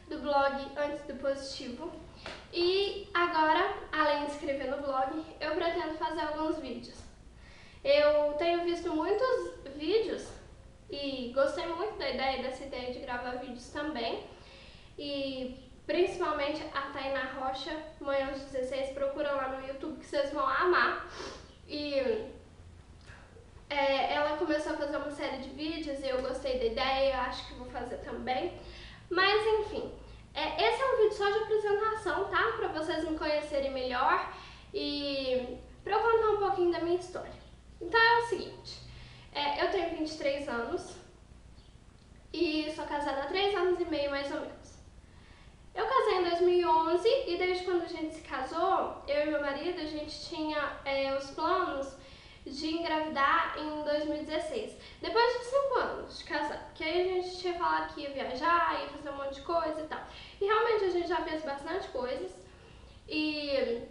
do blog Antes do Positivo. E agora, além de escrever no blog, eu pretendo fazer alguns vídeos. Eu tenho visto muitos vídeos e gostei muito dessa ideia de gravar vídeos também. E principalmente a Tainá Rocha, Mãe aos 16, procura lá no YouTube que vocês vão amar. E ela começou a fazer uma série de vídeos e eu gostei da ideia, acho que vou fazer também. Mas enfim, esse é um vídeo só de apresentação, tá? Pra vocês me conhecerem melhor e pra eu contar um pouquinho da minha história. Então é o seguinte, eu tenho 23 anos e sou casada há 3 anos e meio mais ou menos. Eu casei em 2011 e desde quando a gente se casou, eu e meu marido, a gente tinha os planos de engravidar em 2016, depois de 5 anos de casado, porque aí a gente tinha falado que ia viajar, ia fazer um monte de coisa e tal. E realmente a gente já fez bastante coisas e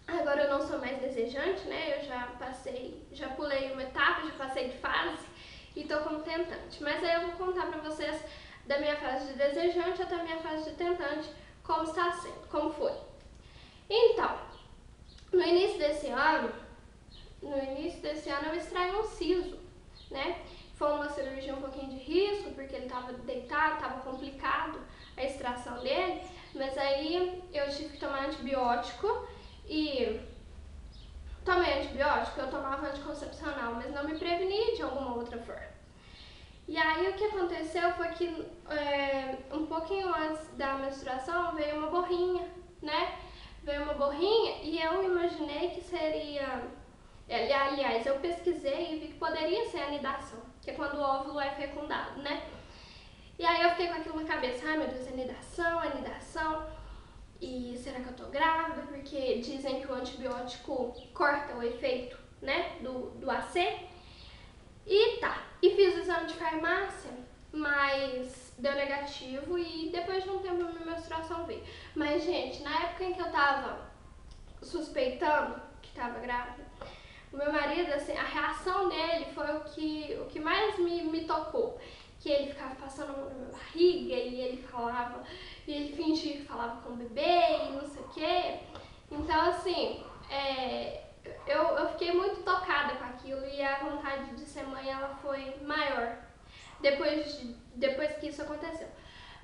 agora eu não sou mais desejante, né? Eu já pulei uma etapa, já passei de fase e tô como tentante. Mas aí eu vou contar pra vocês da minha fase de desejante até a minha fase de tentante, como está sendo, como foi. Então, no início desse ano eu extraí um siso, né? Foi uma cirurgia um pouquinho de risco, porque ele estava deitado, estava complicado a extração dele, mas aí eu tive que tomar antibiótico e tomei antibiótico, eu tomava anticoncepcional, mas não me preveni de alguma outra forma. E aí o que aconteceu foi que um pouquinho antes da menstruação veio uma borrinha, né? Veio uma borrinha e eu imaginei que seria... Aliás, eu pesquisei e vi que poderia ser anidação, que é quando o óvulo é fecundado, né? E aí eu fiquei com aquilo na cabeça, ai meu Deus, anidação, e será que eu tô grávida? Porque dizem que o antibiótico corta o efeito, né, do AC. E tá, e fiz o exame de farmácia, mas deu negativo e depois de um tempo a minha menstruação veio. Mas gente, na época em que eu tava suspeitando que tava grávida, o meu marido, assim, a reação dele foi o que mais me tocou. Que ele ficava passando a mão na minha barriga e ele fingia que falava com o bebê e não sei o quê. Então, assim, eu fiquei muito tocada com aquilo e a vontade de ser mãe, ela foi maior depois que isso aconteceu.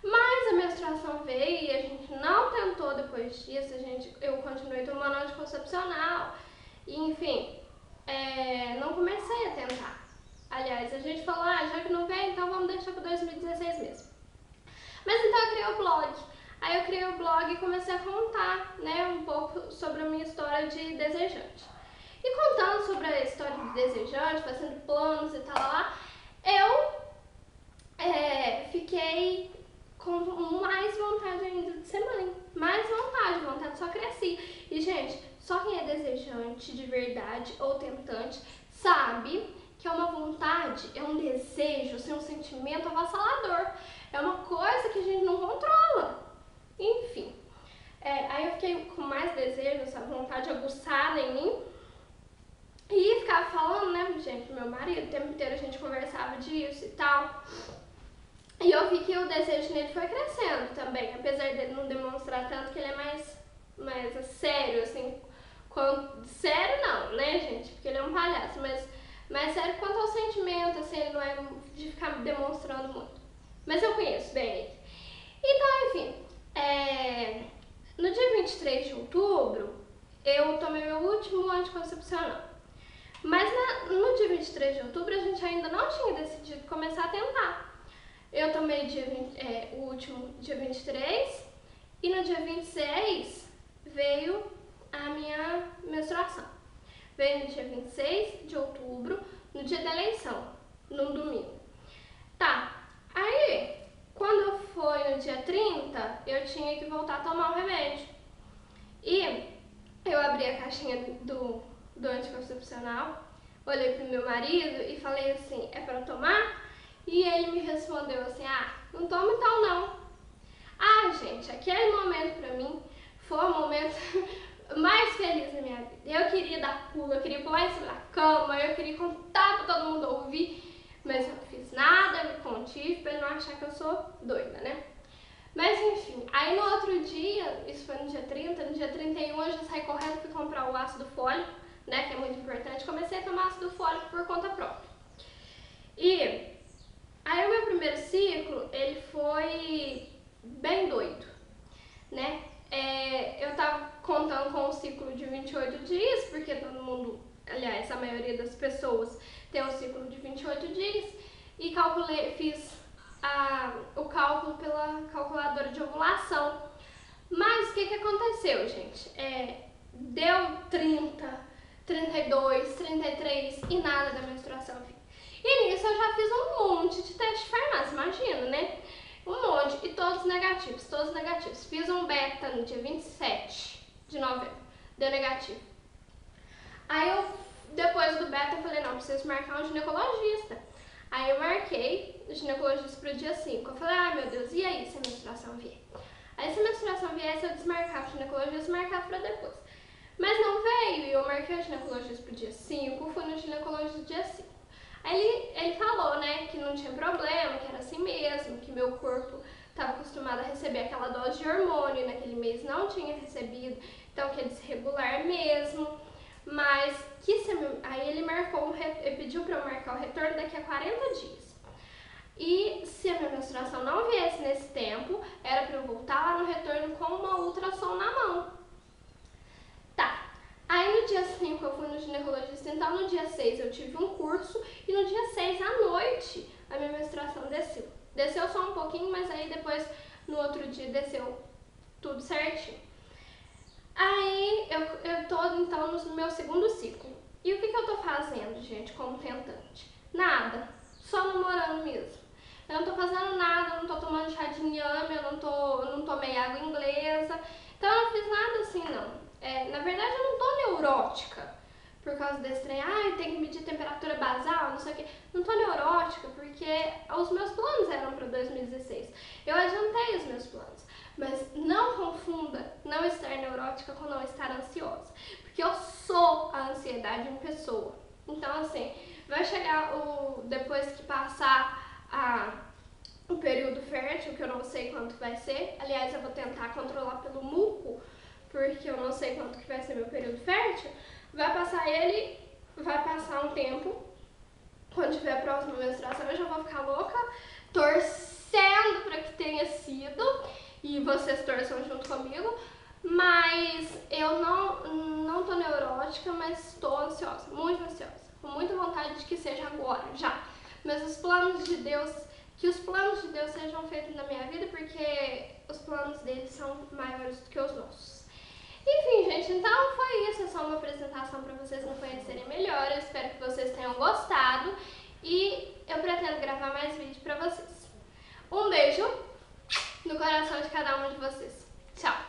Mas a menstruação veio e a gente não tentou depois disso, eu continuei tomando anticoncepcional, e, enfim, não comecei a tentar. Aliás, a gente falou, já que não veio, então vamos deixar para 2016 mesmo. Mas então eu criei o blog. Aí eu criei o blog e comecei a contar, né, um pouco sobre a minha história de desejante. E contando sobre a história de desejante, fazendo planos e tal lá, eu fiquei com mais vontade ainda de ser mãe. Mais vontade só crescia. E gente, só quem é desejante de verdade ou tentante sabe que é uma vontade, é um desejo, assim, um sentimento avassalador. É uma coisa que a gente não controla. Enfim, aí eu fiquei com mais desejo, essa vontade aguçada em mim. E ficava falando, né, gente, pro meu marido, o tempo inteiro a gente conversava disso e tal. E eu vi que o desejo nele foi crescendo também, apesar dele não demonstrar tanto que ele é mais sério, assim. Sério não, né, gente, porque ele é um palhaço, mas mais sério quanto ao sentimento, assim, ele não é de ficar demonstrando muito. Mas eu conheço bem ele. Então, enfim, no dia 23 de outubro, eu tomei meu último anticoncepcional. Mas no dia 23 de outubro, a gente ainda não tinha decidido começar a tentar. Eu tomei o último dia 23 e no dia 26 veio a minha menstruação. Veio no dia 26 de outubro, no dia da eleição, no domingo. Tá, aí quando foi no dia 30, eu tinha que voltar a tomar o remédio. E eu abri a caixinha do anticoncepcional, olhei pro meu marido e falei assim, é pra tomar? E ele me respondeu assim, não toma então não. Gente, aquele momento pra mim foi o momento mais feliz da minha vida. Eu queria dar pulo, eu queria pular em cima da cama, eu queria contar pra todo mundo ouvir, mas eu não fiz nada, me contive pra ele não achar que eu sou doida, né? Mas Aí no outro dia, isso foi no dia 30, no dia 31 eu já saí correndo, fui comprar o ácido fólico, né, que é muito importante. Comecei a tomar ácido fólico por conta própria. E aí o meu primeiro ciclo, ele foi bem doido, né? Eu tava contando com um ciclo de 28 dias, porque todo mundo, aliás, a maioria das pessoas tem um ciclo de 28 dias, e fiz o cálculo pela calculadora de ovulação. Mas o que aconteceu, gente? Deu 30, 32, 33 e nada da menstruação vinha. E nisso eu já fiz um monte de teste de farmácia, imagina, né? Um monte, e todos negativos, todos negativos. Fiz um beta no dia 27 de novembro, deu negativo. Aí depois do beta, eu falei, não, preciso marcar um ginecologista. Aí eu marquei o ginecologista pro dia 5. Eu falei, ai meu Deus, e aí se a menstruação vier? Aí se a menstruação viesse, eu desmarcava o ginecologista e marcava pra depois. Mas não veio, e eu marquei o ginecologista pro dia 5, fui no ginecologista dia 5. Aí ele falou, né, que não tinha problema, que era assim mesmo, que meu corpo estava acostumado a receber aquela dose de hormônio, e naquele mês não tinha recebido, então que é desregular mesmo. Mas aí ele ele pediu para eu marcar o retorno daqui a 40 dias. E se a minha menstruação não viesse nesse tempo, era para eu voltar lá no retorno com uma ultrassom na mão. Tá. Aí no dia 5 eu fui no ginecologista, então no dia 6 eu tive um curso e no dia 6 à noite a minha menstruação desceu. Desceu só um pouquinho, mas aí depois no outro dia desceu tudo certinho. Aí eu tô então no meu segundo ciclo. E o que eu tô fazendo, gente, como tentante? Nada, só namorando mesmo. Eu não tô fazendo nada, eu não tô tomando chá de inhame, eu não tomei água inglesa. Então eu não fiz nada assim, não. Na verdade eu não tô neurótica por causa desse trem. Tem que medir temperatura basal, não sei o que. Não tô neurótica porque os meus planos eram para 2016. Eu adiantei os meus planos. Mas não confunda não estar neurótica com não estar ansiosa. Porque eu sou a ansiedade em pessoa. Então assim, vai chegar depois que passar o período fértil, que eu não sei quanto vai ser. Aliás, eu vou tentar controlar pelo muco, porque eu não sei quanto que vai ser meu período fértil. Vai passar um tempo. Quando tiver a próxima menstruação, eu já vou ficar louca, torcendo para que tenha sido, e vocês torçam junto comigo. Mas eu não tô neurótica, mas estou ansiosa, muito ansiosa, com muita vontade de que seja agora, já. Mas que os planos de Deus sejam feitos na minha vida, porque os planos dele são maiores do que os nossos. Enfim, gente, então foi isso. É só uma apresentação para vocês me conhecerem melhor. Eu espero que vocês tenham gostado e eu pretendo gravar mais vídeos para vocês. Um beijo no coração de cada um de vocês. Tchau!